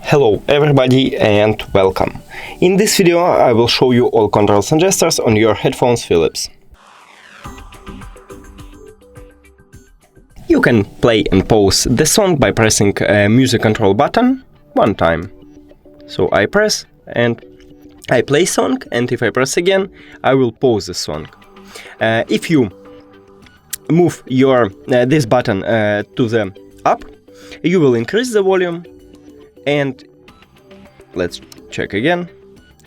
Hello everybody and welcome. In this video I will show you all controls and gestures on your headphones Philips. You can play and pause the song by pressing a music control button one time. So I press and I play song, and if I press again I will pause the song. If you move your this button to the up, you will increase the volume. And let's check again.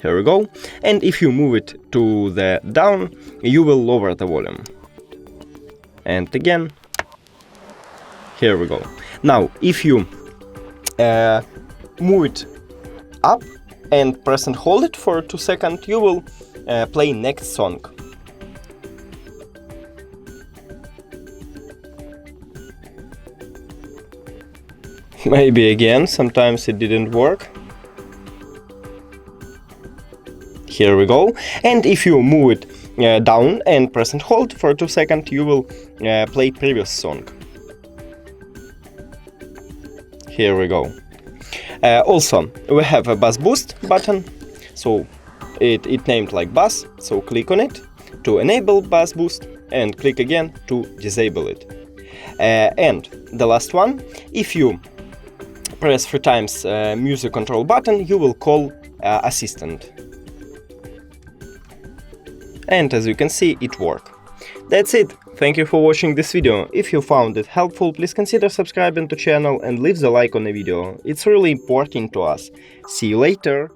Here we go. And if you move it to the down, you will lower the volume. And again. Here we go. Now, if you move it up and press and hold it for 2 seconds, you will play next song. Maybe again, sometimes it didn't work. Here we go. And if you move it down and press and hold for 2 seconds, you will play previous song. Here we go. Also, we have a bass boost button. So it named like bass. So click on it to enable bass boost and click again to disable it. And the last one, if you press 3 times music control button, you will call assistant. And as you can see, it worked. That's it. Thank you for watching this video. If you found it helpful, please consider subscribing to channel and leave the like on the video. It's really important to us. See you later.